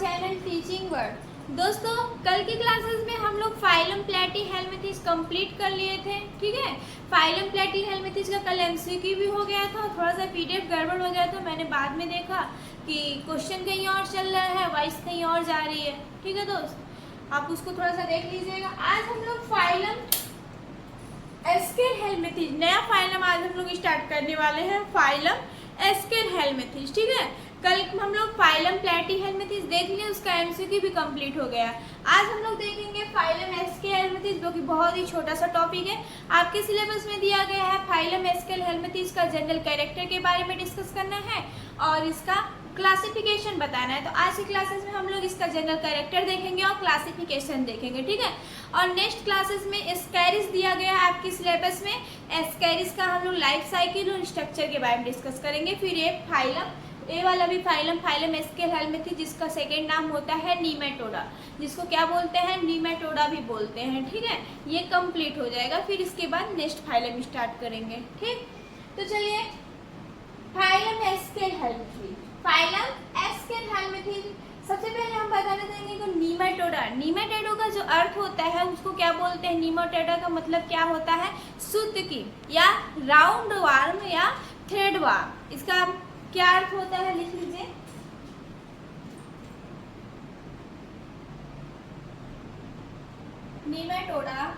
Channel teaching word. दोस्तों, कल की क्लासेस में हम लोग फाइलम प्लेटीहेल्मिंथेस कंप्लीट कर लिए थे। ठीक है, फाइलम प्लेटीहेल्मिंथेस का कल एमसीक्यू भी हो गया था, थोड़ा सा पीडीएफ गड़बड़ हो गया था। मैंने बाद में देखा कि क्वेश्चन कहीं और चल रहा है, वॉइस कहीं और जा रही है। ठीक है दोस्त, आप उसको थोड़ा सा देख लीजिएगा। आज हम लोग फाइलम एस्केलहेल्मिंथेस, नया फाइलम आज हम लोग स्टार्ट करने वाले हैं, फाइलम एस्केलहेल्मिंथेस। ठीक है, कल हम लोग फाइलम प्लेटीहेल्मिंथेस देख लिए, उसका एमसीक्यू भी कंप्लीट हो गया। आज हम लोग देखेंगे फाइलम एस्केलहेल्मिंथेस, जो कि बहुत ही छोटा सा टॉपिक है। आपके सिलेबस में दिया गया है फाइलम एस्केलहेल्मिंथेस का जनरल कैरेक्टर के बारे में डिस्कस करना है और इसका क्लासिफिकेशन बताना है। तो आज की क्लासेस में हम लोग इसका जनरल कैरेक्टर देखेंगे और क्लासिफिकेशन देखेंगे। ठीक है, और नेक्स्ट क्लासेस में एस्केरिस दिया गया है आपके सिलेबस में। एस्केरिस का हम लोग लाइफ साइकिल और स्ट्रक्चर के बारे में डिस्कस करेंगे। फिर ये फाइलम, ए वाला भी फाइलम एस्केलहेल्मिंथेस, जिसका सेकेंड नाम होता है नीमेटोडा, जिसको क्या बोलते हैं, नीमेटोडा भी बोलते हैं। ठीक है, ये कंप्लीट हो जाएगा, फिर इसके बाद नेक्स्ट फाइलम स्टार्ट करेंगे। ठीक, तो चलिए फाइलम एस्केलहेल्मिंथेस, फाइलम एस्केलहेल्मिंथेस। सबसे पहले हम बताना चाहेंगे कि नीमेटोडा, नीमेटोडा का जो अर्थ होता है उसको क्या बोलते हैं। नीमेटोडा का मतलब क्या होता है, सूत की या राउंड वार्म या थ्रेड वार्म। इसका क्या अर्थ होता है, लिख लीजिए। नीमेटोडा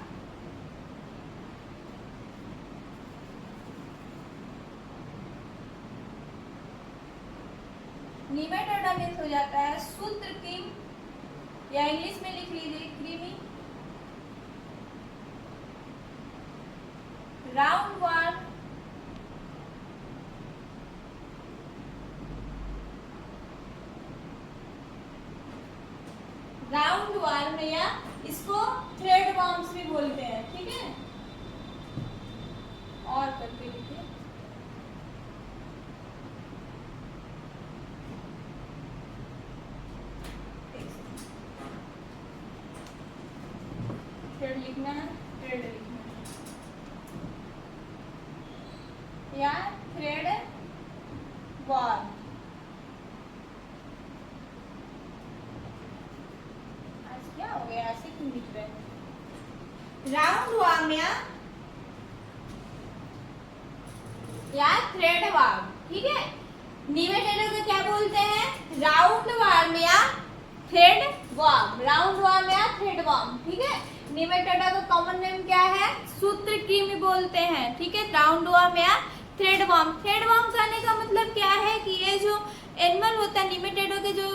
नीमेटोडा मीन्स हो जाता है सूत्रकृमि, या इंग्लिश में लिख लीजिए कृमि, राउंड वार्म, राउंड वार्म, या इसको थ्रेड वार्म्स भी बोलते हैं। ठीक है, और करके लिखिए, थ्रेड लिखना है, थ्रेड लिखना है, या थ्रेड वार्म। क्या हो गया, ऐसे क्यों लिख रहे हैं, राउंड वार्म या थ्रेड वार्म। ठीक है, नीमेटोडा को क्या बोलते हैं, राउंड वार्म या थ्रेड वार्म, राउंड वार्म या थ्रेड वार्म। ठीक है, नीमेटोडा का कॉमन नेम क्या है, सूत्रकृमि बोलते हैं। ठीक है, राउंड वार्म या थ्रेड वार्म। थ्रेड वार्म कहने का मतलब क्या है कि ये जो एनिमल होता है, नीमेटोडा के जो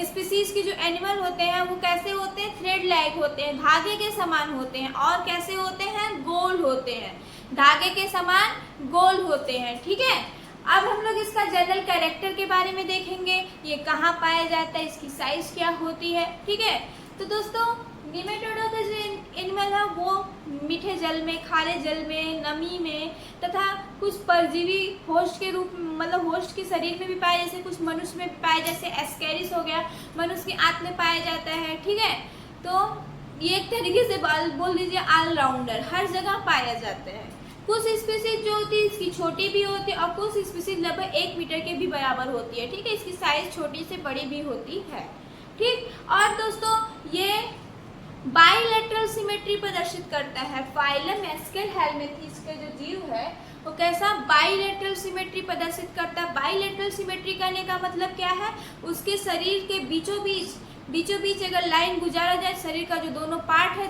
स्पीसीज के जो एनिमल होते हैं वो कैसे होते हैं, थ्रेड लाइक होते हैं, धागे के समान होते हैं। और कैसे होते हैं, गोल होते हैं, धागे के समान गोल होते हैं। ठीक है, अब हम लोग इसका जनरल कैरेक्टर के बारे में देखेंगे, ये कहाँ पाया जाता है, इसकी साइज क्या होती है। ठीक है, तो दोस्तों नीमेटोडा का जो एनिमल है वो मीठे जल में, खारे जल में, नमी में तथा कुछ परजीवी होस्ट के रूप में, मतलब होस्ट के शरीर में भी पाया, जैसे कुछ मनुष्य में पाया, जैसे एस्केरिस हो गया, मनुष्य की आंत में पाया जाता है। ठीक है, तो ये एक तरीके से बोल दीजिए ऑलराउंडर, हर जगह पाया जाता है। कुछ स्पीसीज जो होती है इसकी छोटी भी होती है और कुछ स्पीसीज लगभग 1 मीटर के भी बराबर होती है। ठीक है, इसकी साइज छोटी से बड़ी भी होती है। ठीक, और दोस्तों ये बाइलेटरल सिमेट्री प्रदर्शित करता है। फाइलम एस्केलहेल्मिंथेस का जो जीव है वो कैसा बाइलेटरल सिमेट्री प्रदर्शित करता है। बाइलेटरल सिमेट्री करने का मतलब क्या है, उसके शरीर के बीचों बीच अगर लाइन गुजारा जाए, शरीर का जो दोनों पार्ट है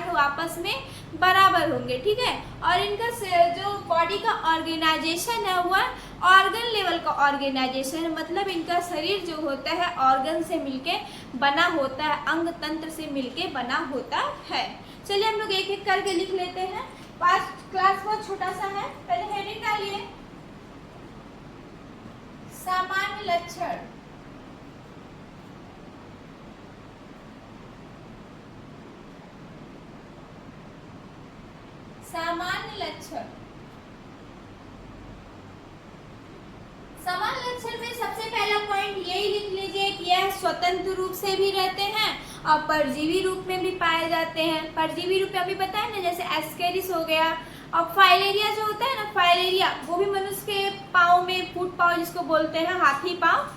वो आपस में बराबर होंगे। ठीक है, और इनका जो बॉडी का ऑर्गेनाइजेशन है वह ऑर्गन लेवल का ऑर्गेनाइजेशन है, मतलब इनका शरीर जो होता है ऑर्गन से मिलके बना होता है, अंग तंत्र से मिलके बना होता है। चलिए हम लोग एक एक करके लिख लेते हैं। क्लास बहुत छोटा सा है, पहले हेडिंग डालिए, सामान्य लक्षण। सामान्य लक्षण, सामान्य लक्षण में सबसे पहला पॉइंट यही लिख लीजिए कि यह स्वतंत्र रूप से भी रहते हैं और परजीवी रूप में भी पाए जाते हैं। परजीवी रूप में अभी बताया ना, जैसे एस्केरिस हो गया, और फाइलेरिया जो होता है ना, फाइलेरिया वो भी मनुष्य के पाँव में, फुट पाँव जिसको बोलते हैं, हाथी पाँव,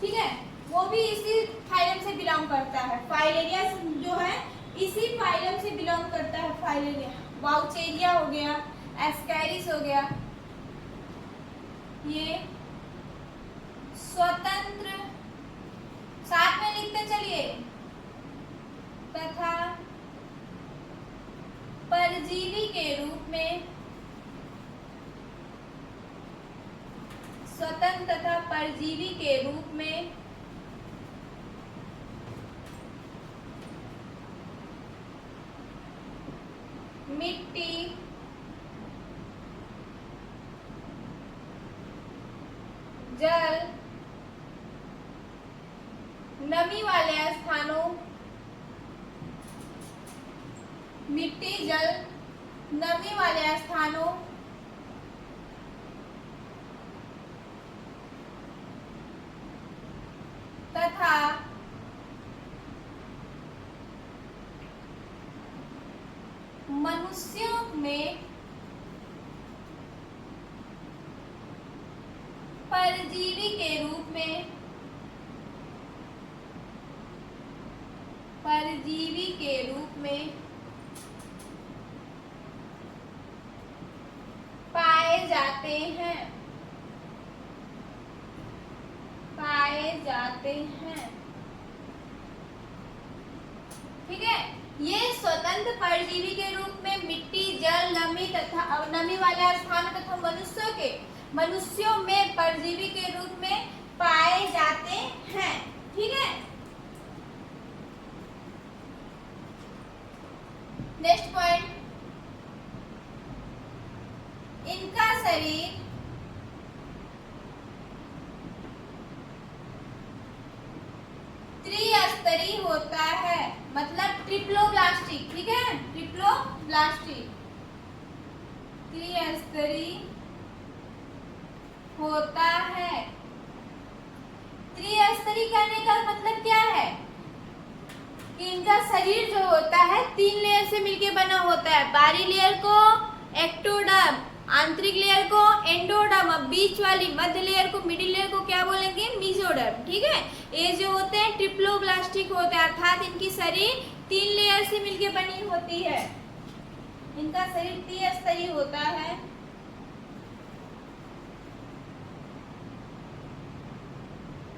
ठीक है, वो भी इसी फाइलम से बिलोंग करता है। फाइलेरिया जो है इसी फाइलम से बिलोंग करता है। फाइलेरिया, वाउचेरिया हो गया, एस्कैरिस हो गया, ये स्वतंत्र, साथ में लिखते चलिए, तथा परजीवी के रूप में, स्वतंत्र तथा परजीवी के रूप में मिट्टी, जल, नमी वाले स्थानों, मिट्टी, जल, नमी वाले स्थानों तथा मनुष्यों में परजीवी के रूप में, परजीवी के रूप में पाए जाते हैं, पाए जाते हैं। ठीक है, ये स्वतंत्र परजीवी के रूप में मिट्टी, जल, नमी तथा नमी वाले स्थान तथा मनुष्यों में परजीवी के रूप में पाए जाते हैं। ठीक है, नेक्स्ट पॉइंट, इनका शरीर त्रिस्तरीय होता है, मतलब ट्रिप्लोब्लास्टिक। ठीक है, ट्रिप्लोब्लास्टिक, त्रिस्तरीय होता है। त्रिस्तरीय करने का मतलब क्या है कि इनका शरीर जो होता है 3 लेयर से मिलके बना होता है। बाहरी लेयर को एक्टोडर्म, आंतरिक लेयर को एंडोडर्म, अब बीच वाली मध्य लेयर को, मिडिल लेयर को क्या बोलेंगे, मेसोडर्म। ठीक है, ये जो होते हैं ट्रिप्लोब्लास्टिक होते हैं, अर्थात इनकी शरीर 3 लेयर से मिलके बनी होती है। इनका शरीर त्रिस्तरीय होता है।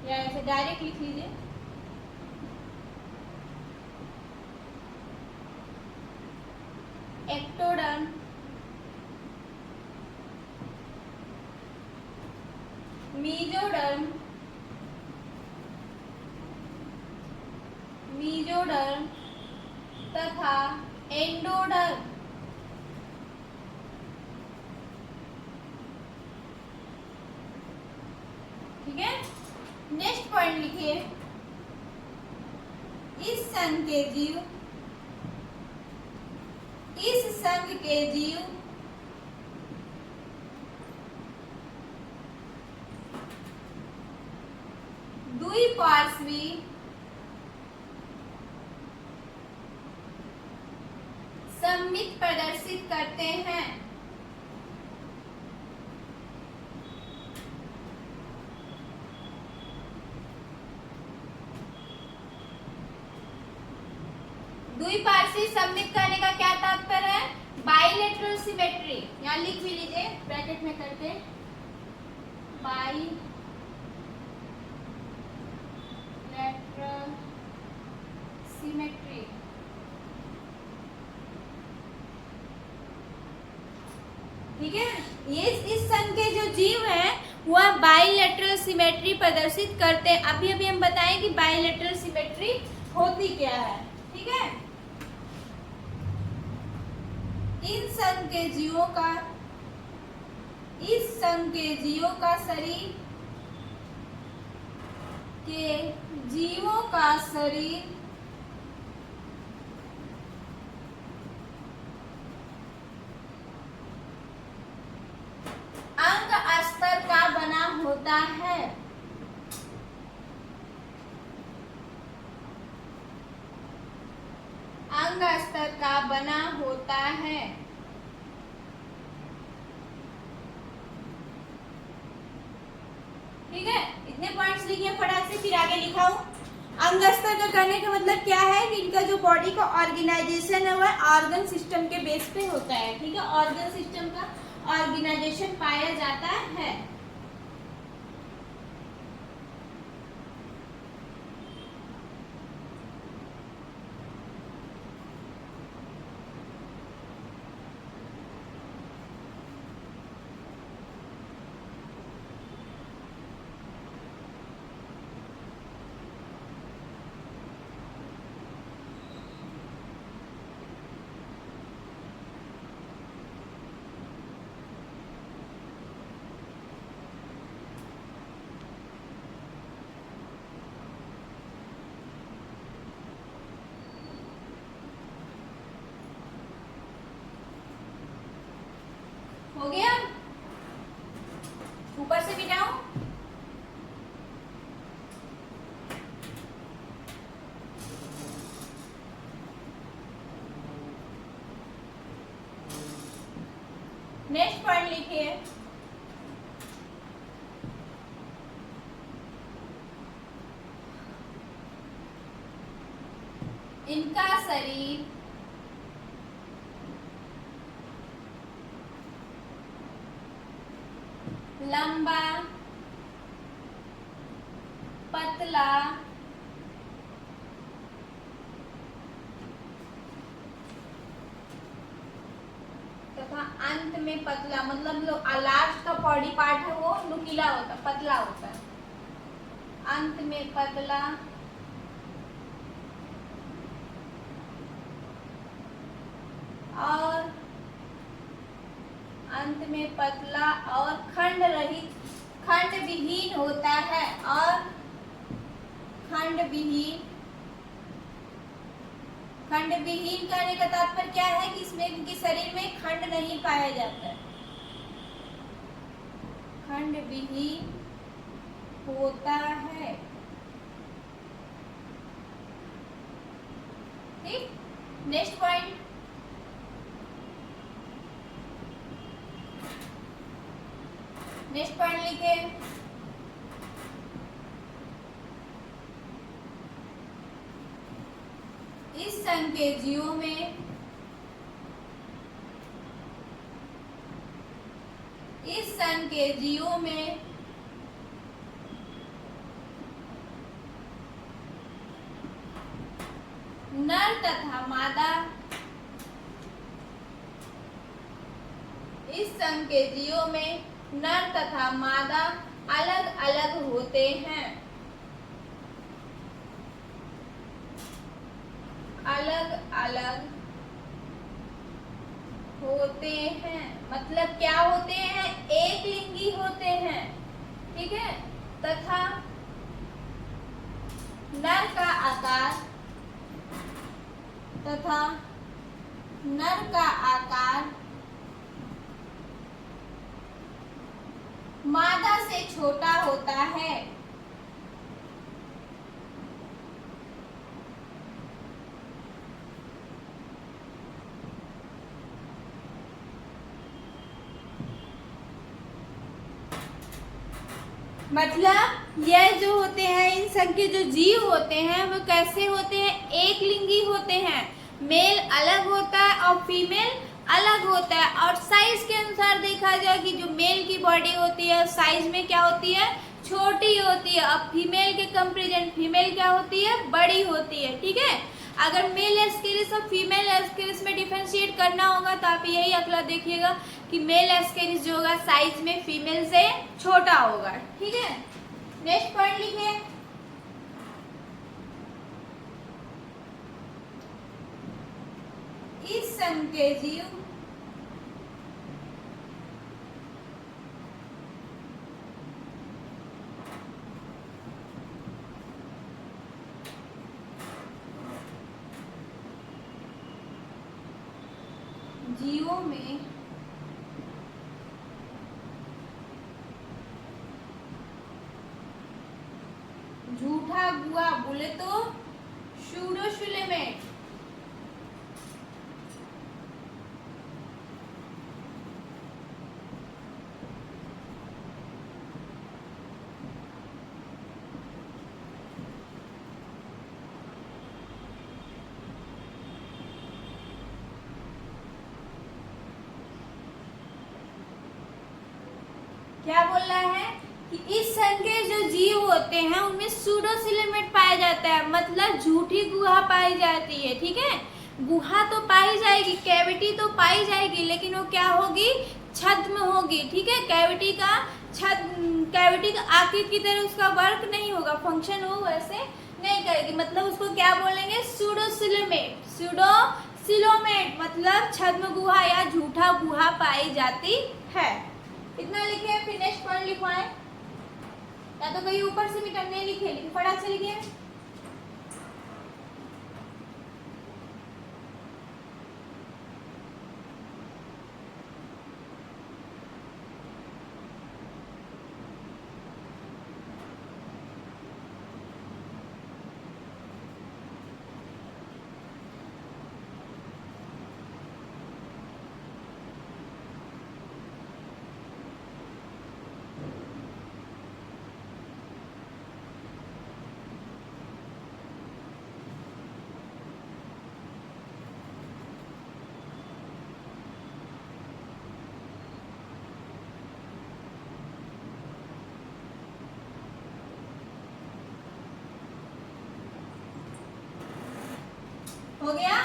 या ऐसे डायरेक्ट लिख लीजिए, एक्टोडर्म, मेसोडर्म तथा एंडोडर्म। ठीक है, नेक्स्ट पॉइंट लिखिए, इस संघ के जीव द्विपार्श्वी सममित प्रदर्शित करते हैं। द्विपार्श्वी सममित करने का क्या तात्पर्य है, बाइलेटरल सिमेट्री। यहाँ लिख भी लीजिए ब्रैकेट में करके, बाइलेटरल सिमेट्री। ठीक है, ये इस संघ के जो जीव हैं वह बाइलेटरल सिमेट्री प्रदर्शित करते हैं। अभी हम बताएं कि बाइलेटरल सिमेट्री होती क्या है। ठीक है, इस संघ के जीवों का शरीर अंग अस्तर का बना होता है। अंग अस्तर का बना होता है। ठीक है, इतने पॉइंट्स लिखे फटाक से, फिर आगे लिखाऊं। अंगस्तर का करने का मतलब क्या है कि इनका जो बॉडी का ऑर्गेनाइजेशन है वह ऑर्गन सिस्टम के बेस पे होता है, ठीक है। ऑर्गन सिस्टम का ऑर्गेनाइजेशन पाया जाता है। हो गया, ऊपर से भी जाऊं। नेक्स्ट पॉइंट लिखिए, इनका शरीर लंबा, पतला, तथा अंत में पतला, मतलब जो लास्ट का बॉडी पार्ट है वो नुकीला होता, पतला होता है, अंत में पतला और अंत में पतला और खंड रहित, खंड विहीन होता है। और खंड विहीन, खंड विहीन कहने का तात्पर्य क्या है कि इसमें इनके शरीर में खंड नहीं पाया जाता है, खंड विहीन होता है, ठीक। नेक्स्ट पॉइंट, नेक्स्ट पॉइंट लिखे, इस संघ के जीवों में, इस संघ के जीवों में नर तथा मादा, इस संघ के जीवों में नर तथा मादा अलग अलग होते हैं, अलग अलग होते हैं, मतलब क्या होते हैं, एक लिंगी होते हैं, ठीक है। तथा नर का आकार, तथा नर का आकार मादा से छोटा होता है, मतलब यह जो होते हैं, इन सब के जो जीव होते हैं वो कैसे होते हैं, एक लिंगी होते हैं, मेल अलग होता है और फीमेल अलग होता है। और साइज के अनुसार देखा जाए कि जो मेल की बॉडी होती है साइज में क्या होती है, छोटी होती है, और फीमेल के कंपेरिजन फीमेल क्या होती है, बड़ी होती है, ठीक है। अगर मेल एस्केरिस और फीमेल एस्केरिस में डिफरेंशिएट करना होगा तो आप यही अगला देखिएगा कि मेल एस्केरिस जो होगा साइज में फीमेल से छोटा होगा, ठीक है। नेक्स्ट पॉइंट लिखिए, इस संघ के जीव जीवों में झूठा गुआ बोले तो सूडोशुलेमेट, क्या बोल रहा है कि इस संघ के जो जीव होते हैं उनमें सूडोसिलेमेट पाया जाता है, मतलब झूठी गुहा पाई जाती है। ठीक है, गुहा तो पाई जाएगी, कैविटी तो पाई जाएगी, लेकिन वो क्या होगी, छद्म होगी। ठीक है, कैविटी का कैविटी का आकृति की तरह उसका वर्क नहीं होगा, फंक्शन वो वैसे नहीं करेगी, मतलब उसको क्या बोलेंगे, सूडोसिलेमेट। सूडोसिलोमेट मतलब छद्म गुहा या झूठा गुहा पाई जाती है। इतना लिखे, फिर नेक्स्ट पॉइंट लिखवाएं, या तो कहीं ऊपर से मिटा नहीं लिखे, लेकिन फटाक से लिखिए। हो गया,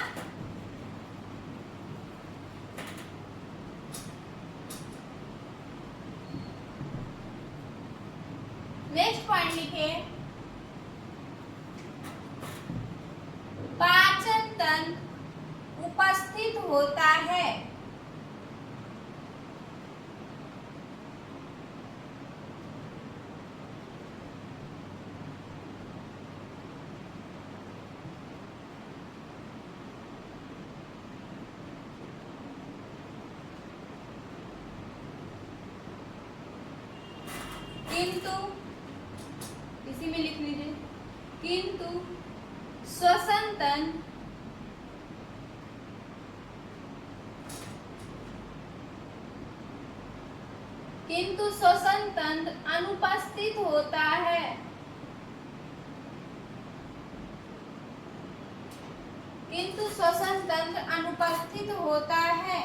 नेक्स्ट पॉइंट लिखिए, पाचन तंत्र उपस्थित होता है। किंतु इसी में लिख लीजिए, किंतु श्वसन तंत्र अनुपस्थित होता है। किंतु श्वसन तंत्र अनुपस्थित होता है।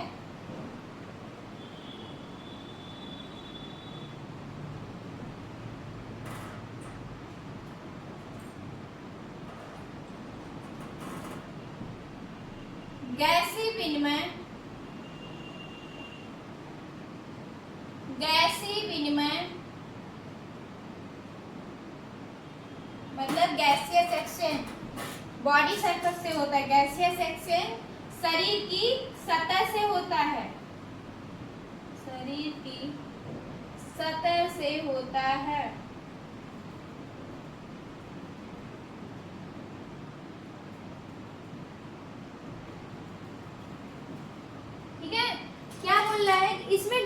गैसीय विनिमय मतलब गैसियस एक्सचेंज बॉडी सरफेस से होता है, गैसियस एक्सचेंज शरीर की सतह से होता है, शरीर की सतह से होता है। इसमें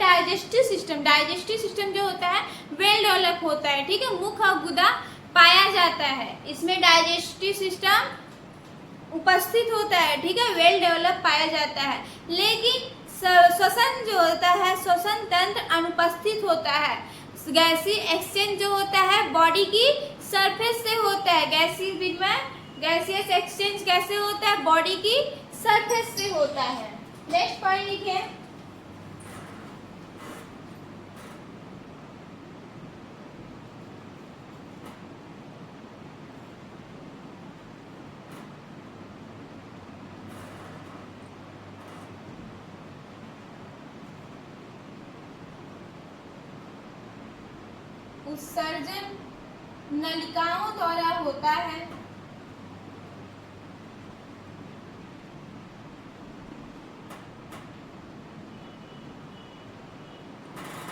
डाइजेस्टिव सिस्टम जो होता है वेल डेवलप होता है। ठीक है, मुख और गुदा पाया जाता है, इसमें डाइजेस्टिव सिस्टम उपस्थित होता है। ठीक है, वेल डेवलप पाया जाता है, लेकिन श्वसन जो होता है, श्वसन तंत्र अनुपस्थित होता है। गैसीय एक्सचेंज जो होता है बॉडी की सरफेस से होता है। गैसियस एक्सचेंज कैसे होता है, बॉडी की सरफेस से होता है। नेक्स्ट पॉइंट लिखिए, उत्सर्जन नलिकाओं द्वारा होता है।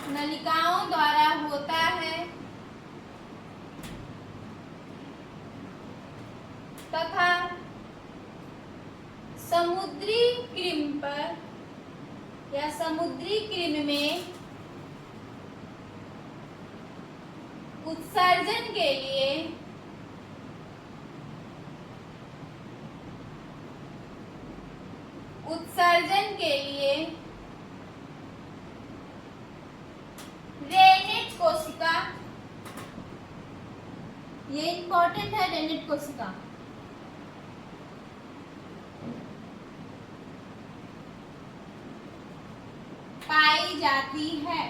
नलिकाओं द्वारा होता है तथा समुद्री कृमि पर या समुद्री कृमि में उत्सर्जन के लिए रेनेट कोशिका, ये इंपॉर्टेंट है, रेनेट कोशिका पाई जाती है।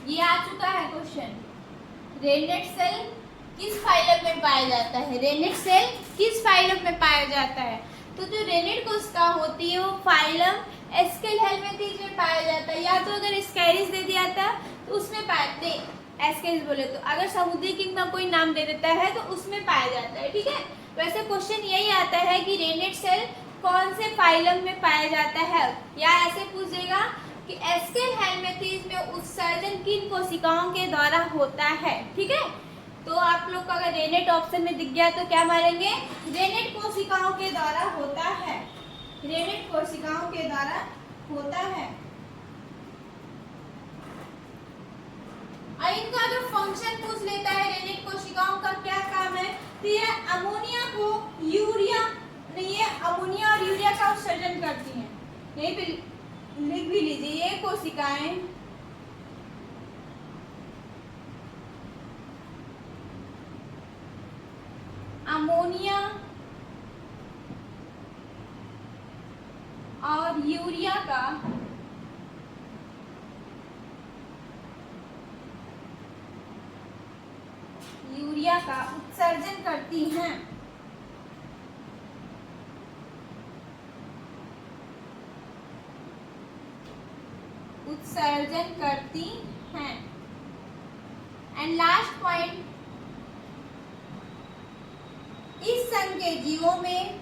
ये आ चुका है क्वेश्चन। रेनेट सेल किस फाइलम में पाया जाता है? रेनेट सेल किस फाइलम में पाया जाता है? तो जो रेनेट कोशिका होती है वो फाइलम एस्केलेहेल्मिंथेस में पाया जाता है, या तो अगर स्कैरिस दे दिया था तो उसमें पाते, एस्केरिस बोले तो अगर समुद्री किंग का कोई नाम दे देता है तो उसमें पाया जाता है, ठीक है। वैसे क्वेश्चन यही आता है कि रेनेट सेल कौन से फाइलम में पाया जाता है, या ऐसे पूछेगा कि एस्केलेहेल्मिंथेस में उत्सर्जन किन कोशिकाओं के द्वारा होता है, ठीक है। तो आप लोग को अगर रेनेट ऑप्शन में दिख गया तो क्या मारेंगे? रेनेट कोशिकाओं के द्वारा होता है, रेनेट कोशिकाओं के द्वारा होता है। और इनका जो फंक्शन पूछ लेता है रेनेट कोशिकाओं का क्या काम है, तो ये अमोनिया को यूरिया, ये अमोनिया और यूरिया का उत्सर्जन करती हैं। यही पे लिख भी लीजिए, ये कोशिकाएं अमोनिया और यूरिया का उत्सर्जन करती हैं। उत्सर्जन करती हैं। एंड लास्ट पॉइंट, इस संघ के जीवों में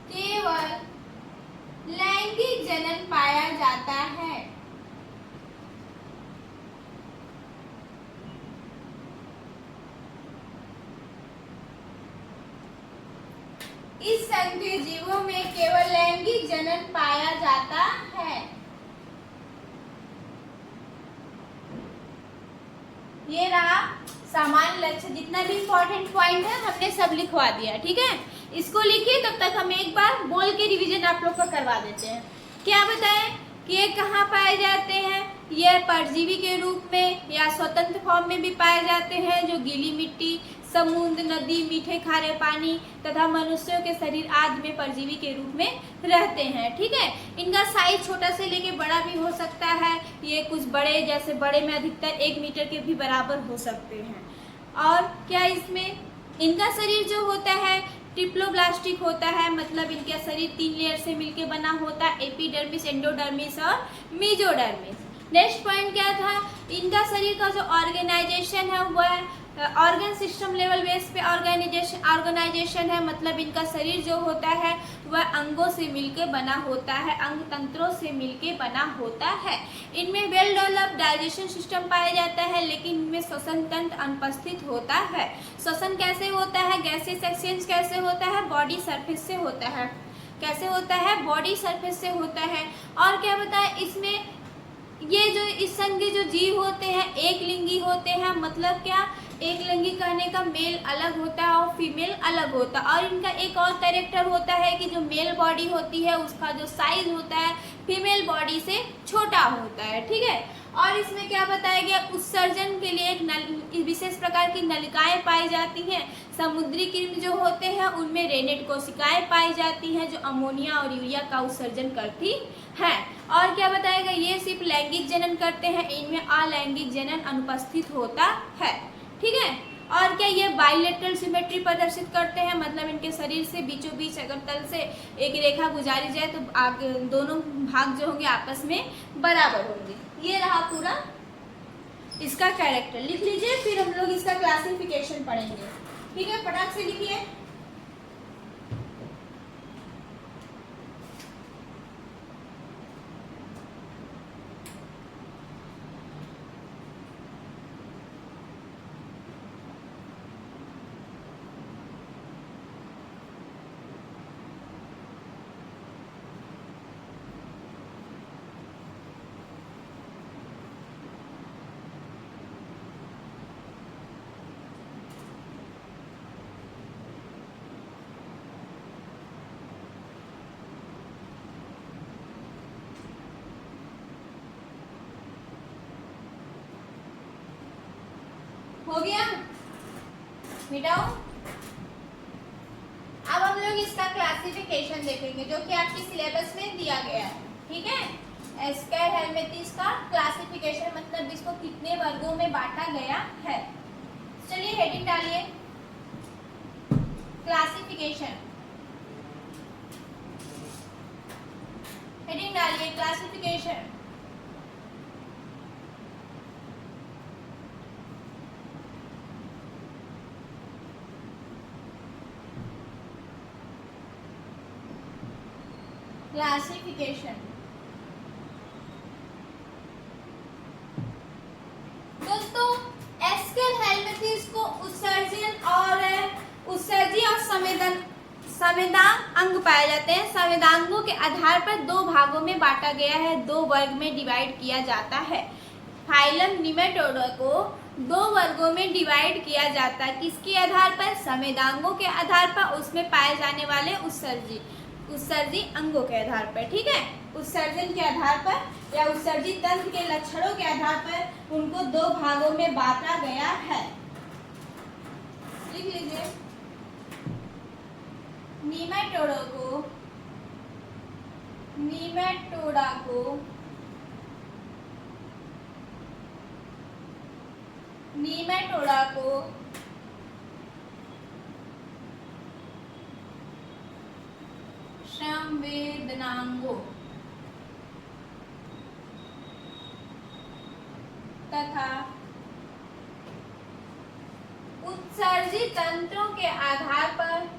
केवल लैंगिक जनन पाया जाता है। इस संघ के जीवों में केवल लैंगिक जनन पाया जाता है। ये रहा सामान्य लक्षण। जितना भी इंपॉर्टेंट पॉइंट है हमने सब लिखवा दिया, ठीक है। इसको लिखिए, तब तक हम एक बार बोल के रिवीजन आप लोग का करवा देते हैं। क्या बताएं कि ये कहाँ पाए जाते हैं? ये परजीवी के रूप में या स्वतंत्र फॉर्म में भी पाए जाते हैं, जो गीली मिट्टी, समुद्र, नदी, मीठे खारे पानी तथा मनुष्यों के शरीर आदि में परजीवी के रूप में रहते हैं, ठीक है। इनका साइज छोटा से लेके बड़ा भी हो सकता है। ये कुछ बड़े, जैसे बड़े में अधिकतर 1 मीटर के भी बराबर हो सकते हैं। और क्या इसमें इनका शरीर जो होता है ट्रिप्लोब्लास्टिक होता है, मतलब इनका शरीर 3 लेयर से मिलकर बना होता है, एपिडर्मिस, एंडोडर्मिस और मेसोडर्मिस। नेक्स्ट पॉइंट क्या था? इनका शरीर का जो ऑर्गेनाइजेशन है वह ऑर्गन सिस्टम लेवल बेस पे ऑर्गेनाइजेशन है, मतलब इनका शरीर जो होता है वह अंगों से मिलकर बना होता है, अंग तंत्रों से मिलकर बना होता है। इनमें वेल डेवलप्ड डाइजेशन सिस्टम पाया जाता है, लेकिन इनमें श्वसन तंत्र अनुपस्थित होता है। श्वसन कैसे होता है? गैसेस एक्सचेंज कैसे होता है? बॉडी सरफेस से होता है। कैसे होता है? बॉडी सरफेस से होता है। और क्या बताए इसमें, ये जो इस संघ के जो जीव होते हैं एक लिंगी होते हैं, मतलब क्या, एक लिंगी कहने का मेल अलग होता है और फीमेल अलग होता है। और इनका एक और कैरेक्टर होता है कि जो मेल बॉडी होती है उसका जो साइज होता है फीमेल बॉडी से छोटा होता है, ठीक है। और इसमें क्या बताया गया, उत्सर्जन के लिए एक विशेष प्रकार की नलिकाएं पाई जाती हैं। समुद्री कृमि जो होते हैं उनमें रेनेट कोशिकाएं पाई जाती हैं जो अमोनिया और यूरिया का उत्सर्जन करती हैं। और क्या बताएगा, ये सिर्फ लैंगिक जनन करते हैं, इनमें अलैंगिक जनन अनुपस्थित होता है, ठीक है। और क्या ये बाइलेटरल सिमेट्री प्रदर्शित करते हैं, मतलब इनके शरीर से बीचों बीच अगर तल से एक रेखा गुजारी जाए तो आगे दोनों भाग जो होंगे आपस में बराबर होंगे। ये रहा पूरा इसका कैरेक्टर, लिख लीजिए, फिर हम लोग इसका क्लासिफिकेशन पढ़ेंगे, ठीक है। फटाक से लिखिए। हो गया, मिटाओ। अब हम लोग इसका क्लासिफिकेशन देखेंगे जो कि आपके सिलेबस में दिया गया है, ठीक है। एस्केर हेलमिंथेस का क्लासिफिकेशन मतलब इसको कितने वर्गों में बांटा गया है। चलिए हेडिंग डालिए, क्लासिफिकेशन, हेडिंग डालिए क्लासिफिकेशन। क्लासिफिकेशन दोस्तों, एस्केर हेलमिंथेस को उत्सर्जन और उत्सर्जी और संवेदांग अंग पाए जाते हैं। संवेदांगों के आधार पर दो भागों में बांटा गया है, दो वर्ग में डिवाइड किया जाता है। फाइलम निमेटोडा को दो वर्गों में डिवाइड किया जाता है। किसके आधार पर? संवेदांगों के आधार पर, उसमें पाए जाने वाले उत्सर्जी अंगों के आधार पर, ठीक है। उत्सर्जन के आधार पर या उत्सर्जी तंत्र के लक्षणों के आधार पर उनको दो भागों में बांटा गया है। लिख लीजिए, निमेटोडा को संवेदनांगों तथा उत्सर्जी तंत्रों के आधार पर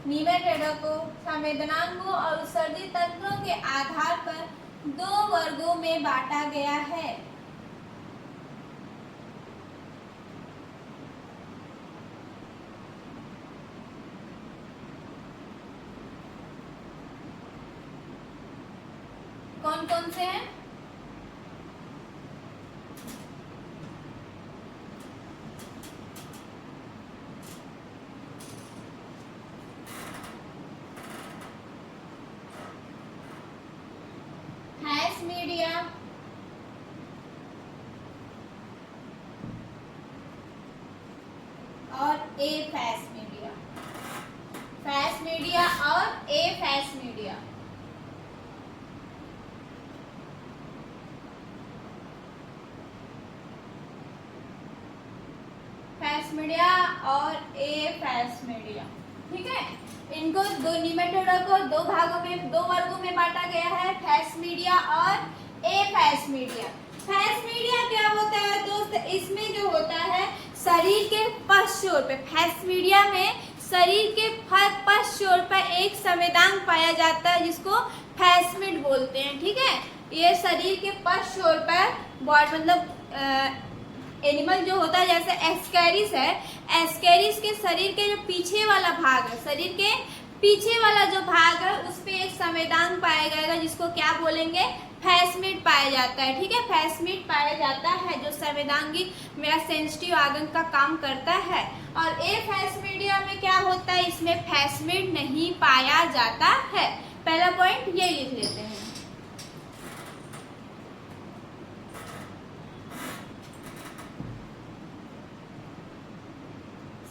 निमेटोडा को संवेदनांगों और उत्सर्जी तंत्रों के आधार पर दो वर्गों में बांटा गया है। कौन कौन से हैं? हैश मीडिया, और ए फैस मीडिया, फैस मीडिया और ए फैस मीडिया। फैस मीडिया और ए फैस मीडिया, ठीक है। इनको दो निमेटोडा को दो भागों में, दो वर्गों में बांटा गया है, फैस मीडिया और ए फैस मीडिया। फैस मीडिया क्या होता है दोस्त? इसमें जो होता है शरीर के पश्च छोर पे, फैस मीडिया में शरीर के पश्च छोर पर एक संवेदांग पाया जाता है जिसको फैसमिड बोलते हैं, ठीक है। ये शरीर के पश्च छोर पर मतलब एनिमल जो होता है, जैसे एस्केरिस है, एस्केरिस के शरीर के जो पीछे वाला भाग है, शरीर के पीछे वाला जो भाग है उस पे एक संवेदांग पाया जाएगा जिसको क्या बोलेंगे? फैसमिड पाया जाता है, ठीक है। फैसमिड पाया जाता है जो संवेदांगी या सेंसिटिव आंगन का काम करता है। और ए फैसमिडिया में क्या होता है? इसमें फैसमिड नहीं पाया जाता है। पहला पॉइंट ये लिख लेते हैं।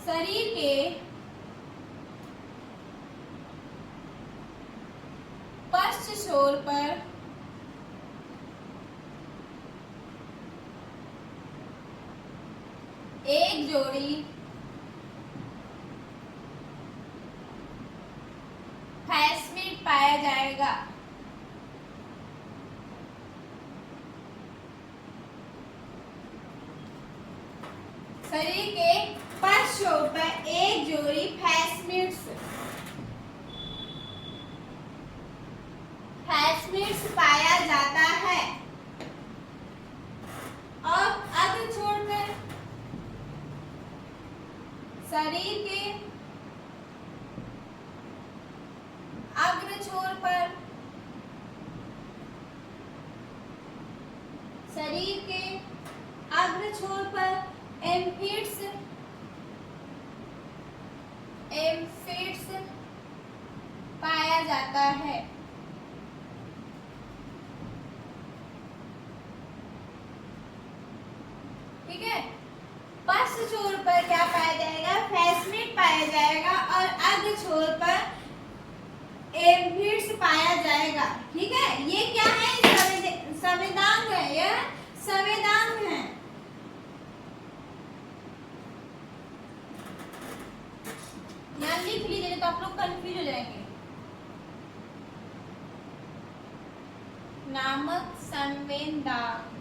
शरीर के पश्च छोर पर एक जोड़ी फैसमिड पाया जाएगा। शरीर के पश्च छोर पर एक जोड़ी फैसमिड्स पाया जाता है। और अग्र छोड़कर शरीर के अग्र छोर पर, शरीर के अग्र छोर पर एम्फिड्स जाता है। ठीक है, पश्च छोर पर क्या पाया जाएगा? फेसमिड पाया जाएगा और अग्र छोर पर एम्फिड्स पाया जाएगा। ठीक है, ये क्या है? संवेदांग है, यह संवेदांग है। यहाँ लिख लीजिए तो आप लोग कंफ्यूज हो जाएंगे। नामक संवेदांग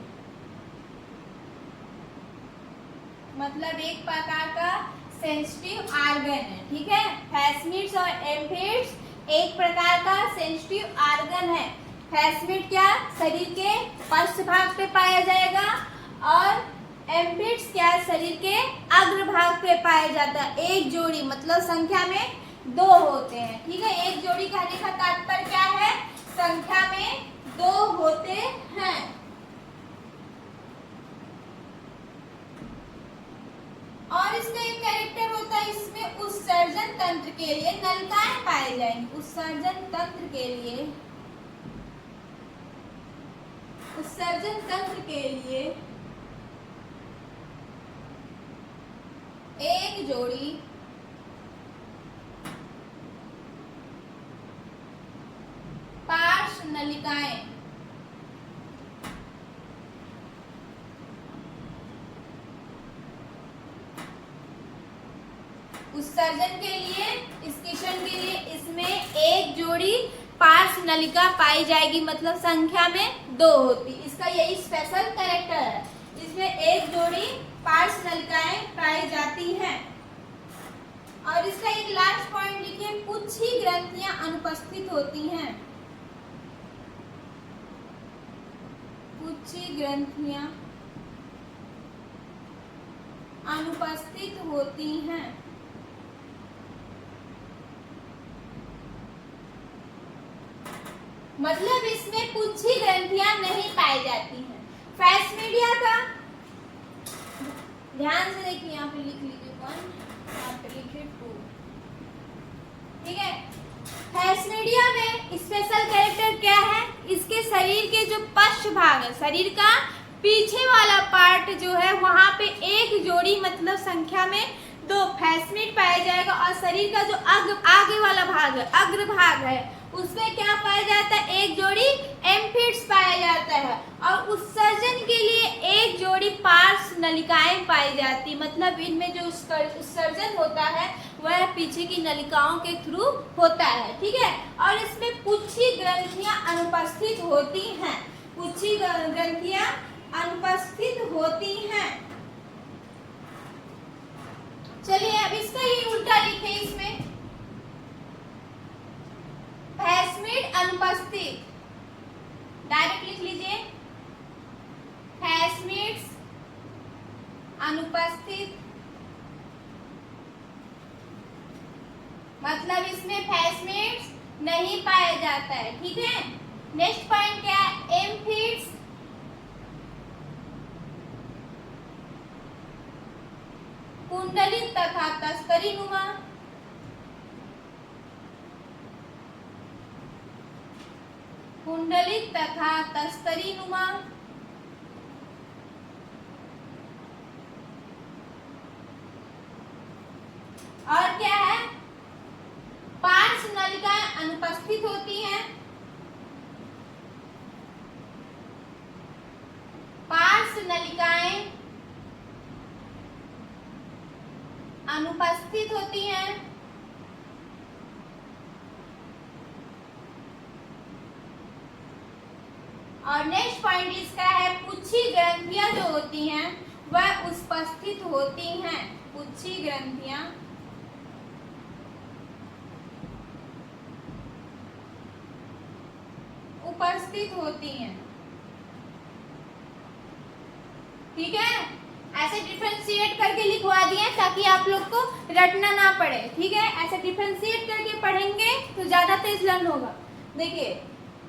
मतलब एक प्रकार का सेंसिटिव ऑर्गन है। ठीक है, फेसमिड्स और एम्फिड्स एक प्रकार का सेंसिटिव ऑर्गन है। फेसमिड क्या? शरीर के पश्च भाग पे पाया जाएगा और एम्फिड्स क्या? शरीर के अग्र भाग पे पाया जाता है। एक जोड़ी मतलब संख्या में 2 होते हैं। ठीक है, एक जोड़ी कहने का तात्पर्य क्या है? संख्या में 2 होते हैं। और इसका एक कैरेक्टर होता है, इसमें उत्सर्जन तंत्र के लिए नलिकाएं पाए जाएंगे। उत्सर्जन तंत्र के लिए, उत्सर्जन तंत्र के लिए एक जोड़ी पार्श्व नलिकाएं उत्सर्जन के लिए, स्किशन के लिए इसमें एक जोड़ी पार्श्व नलिका पाई जाएगी मतलब संख्या में 2 होती। इसका यही स्पेशल कैरेक्टर है, इसमें एक जोड़ी पार्श्व नलिकाएं पाई जाती हैं। और इसका एक लास्ट पॉइंट लिखिए, पुच्छी ग्रंथियां अनुपस्थित होती हैं। पुच्छी ग्रंथियां अनुपस्थित होती हैं। मतलब इसमें पुच्छी ग्रंथियां नहीं पाई जाती हैं। फेसमिडिया का ध्यान से देखिए, यहाँ पे लिख लीजिए 1, यहाँ पे लिखिए 2। ठीक है, फेसमिडिया में स्पेशल कैरेक्टर क्या है? इसके शरीर के जो पश्च भाग है, शरीर का पीछे वाला पार्ट जो है वहां पे एक जोड़ी मतलब संख्या में 2 फेसमिड पाया जाएगा और शरीर का जो आगे वाला भाग है, अग्र भाग है, उसमें क्या पाया जाता है? एक जोड़ी एम्फिड्स पाया जाता है। और उत्सर्जन के लिए एक जोड़ी पार्श्व नलिकाएं पाई जाती, मतलब इनमें जो उत्सर्जन होता है वह पीछे की नलिकाओं के थ्रू होता है। ठीक है, और इसमें पुच्छी ग्रंथियां अनुपस्थित होती हैं। पुच्छी ग्रंथियां अनुपस्थित होती हैं। चलिए अब इसका ही उल्टा लिखे, इसमें फेसमिड अनुपस्थित, डायरेक्ट लिख लीजिए, फेसमिड्स अनुपस्थित मतलब इसमें फेसमिड्स नहीं पाया जाता है। ठीक है, नेक्स्ट पॉइंट क्या है? एम्फिड्स कुंडलित तथा तस्तरीनुमा, कुंडलित तथा तस्तरीनुमा और क्या है? पार्श्व नलिकाएं अनुपस्थित होती हैं। पार्श्व नलिकाएं अनुपस्थित होती हैं। और नेक्स्ट पॉइंट इसका है, पुच्छी ग्रंथियां जो होती हैं वह उपस्थित होती हैं। पुच्छी ग्रंथियां उपस्थित होती हैं। ठीक है, ऐसे डिफरेंशिएट करके लिखवा दिए ताकि आप लोग को रटना ना पड़े। ठीक है, ऐसे डिफरेंशिएट करके पढ़ेंगे तो ज्यादा तेज लर्न होगा। देखिए,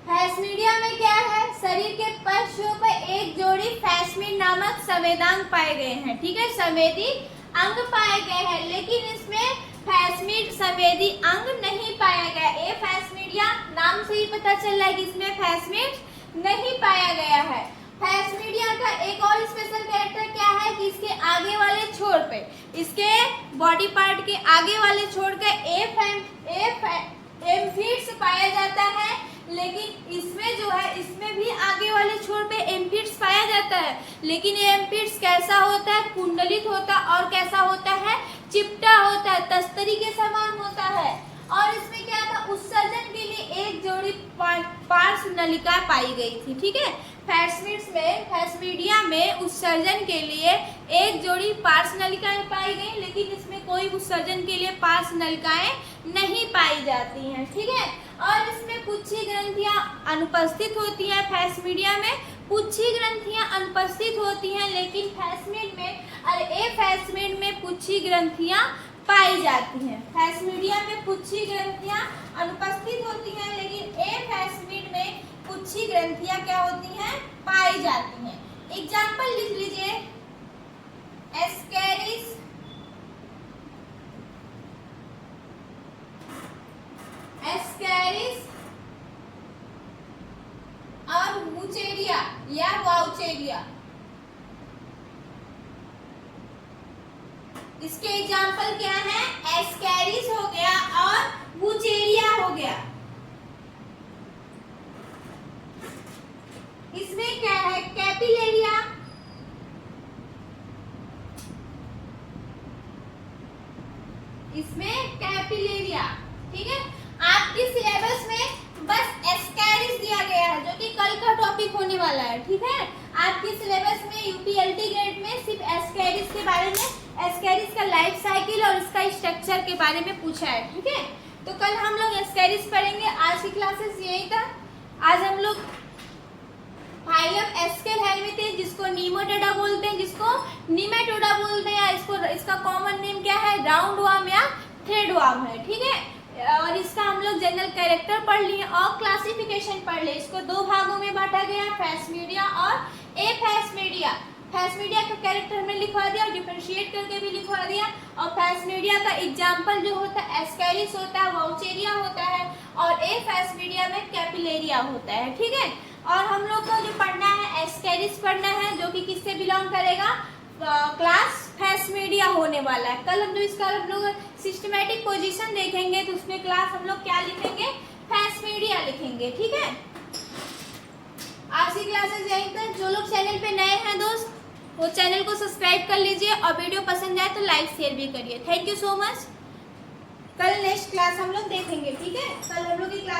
फेसमिडिया में क्या है? शरीर के पश्चों पर एक जोड़ी फेसमिड नामक संवेदांग पाए गए हैं। ठीक है, संवेदी अंग पाए गए हैं, लेकिन इसमें फैसमिड संवेदी अंग नहीं पाया गया। ए फैसमिडिया नाम से ही पता चल रहा है कि इसमें फैसमिड नहीं पाया गया है। फैसमिडिया का एक और स्पेशल कैरेक्टर क्या है कि इसके आगे वाले छोर पे, इसके बॉडी पार्ट के आगे वाले छोर का एम्फिड्स पाया जाता है, लेकिन इसमें जो है इसमें भी आगे वाले छोर पे एम्फिड्स पाया जाता है, लेकिन ये एम्फिड्स कैसा होता है, कुंडलित होता है और कैसा होता है, चिपटा होता है, तस्तरी के समान होता है। और इसमें क्या था, उत्सर्जन के लिए एक जोड़ी पार्श्व नलिका पाई गई थी। ठीक है, फैसमिडिया में उत्सर्जन के लिए एक जोड़ी पार्श्व नलिकाएं पाई गई, लेकिन इसमें कोई उत्सर्जन के लिए पार्श्व नलिकाएं नहीं पाई जाती हैं। ठीक है, और इसमें पुच्छी ग्रंथियां अनुपस्थित होती हैं। फैसमिडिया में पुच्छी ग्रंथियां अनुपस्थित होती हैं, लेकिन फैसमिड में पुच्छी ग्रंथियां पाई जाती हैं। फैसमिडिया में पुच्छी ग्रंथियां अनुपस्थित होती हैं, लेकिन फैसमिड में पुच्छी ग्रंथियां क्या होती हैं, पाई जाती हैं। एग्जाम्पल लिख लीजिए, एस्केरिस, और वुचेरिया या वाउचेरिया। इसके एग्जाम्पल क्या है, एस्केरिस हो गया और वुचेरिया हो गया। इसमें क्या है, कैपिलेरिया, इसमें कैपिलेरिया। ठीक है, आपके सिलेबस में बस एस्केरिस दिया गया है, जो कि कल का टॉपिक होने वाला है। ठीक है, आपके सिलेबस में यूपीएलटी ग्रेड में सिर्फ एस्केरिस के बारे में, एस्केरिस का लाइफ साइकिल और इसका स्ट्रक्चर के बारे में पूछा है। ठीक है, तो कल हम लोग एस्केरिस पढ़ेंगे। आज की क्लासेस यही था। आज हम लोग फाइलम एस्केलहेल्मिथेस, जिसको नीमोटोडा बोलते हैं, जिसको नीमेटोडा बोलते हैं, इसका कॉमन नेम क्या है, राउंड वार्म या थ्रेड वार्म है। ठीक है, और इसका हम लोग जनरल कैरेक्टर पढ़ लिए और क्लासिफिकेशन पढ़ लिए। इसको दो भागों में बांटा गया, फैसमिडिया और एफैसमिडिया। फैसमिडिया का कैरेक्टर में लिखवा दिया और डिफरेंशिएट करके भी लिखवा दिया। और फैसमिडिया का एग्जाम्पल जो होता है एस्केरिस होता है, वाउचेरिया होता है, और एफैसमिडिया में कैपिलेरिया होता है। ठीक है, और हम लोग को जो पढ़ना है एस्केरिस पढ़ना है, जो कि किससे बिलोंग करेगा, क्लास फैसमिडिया होने वाला है। कल हम लोग इसका सिस्टमैटिक पोजीशन देखेंगे, तो उसमें क्लास हम लोग क्या लिखेंगे, फैसमिडिया लिखेंगे। ठीक है, आज की क्लासेस यहीं तक। जो लोग चैनल पे नए हैं दोस्त, वो चैनल को सब्सक्राइब कर लीजिए और वीडियो पसंद आए तो लाइक शेयर भी करिए। Thank you so much. कल नेक्स्ट क्लास हम लोग देखेंगे। ठीक है, कल हम लोग की क्लास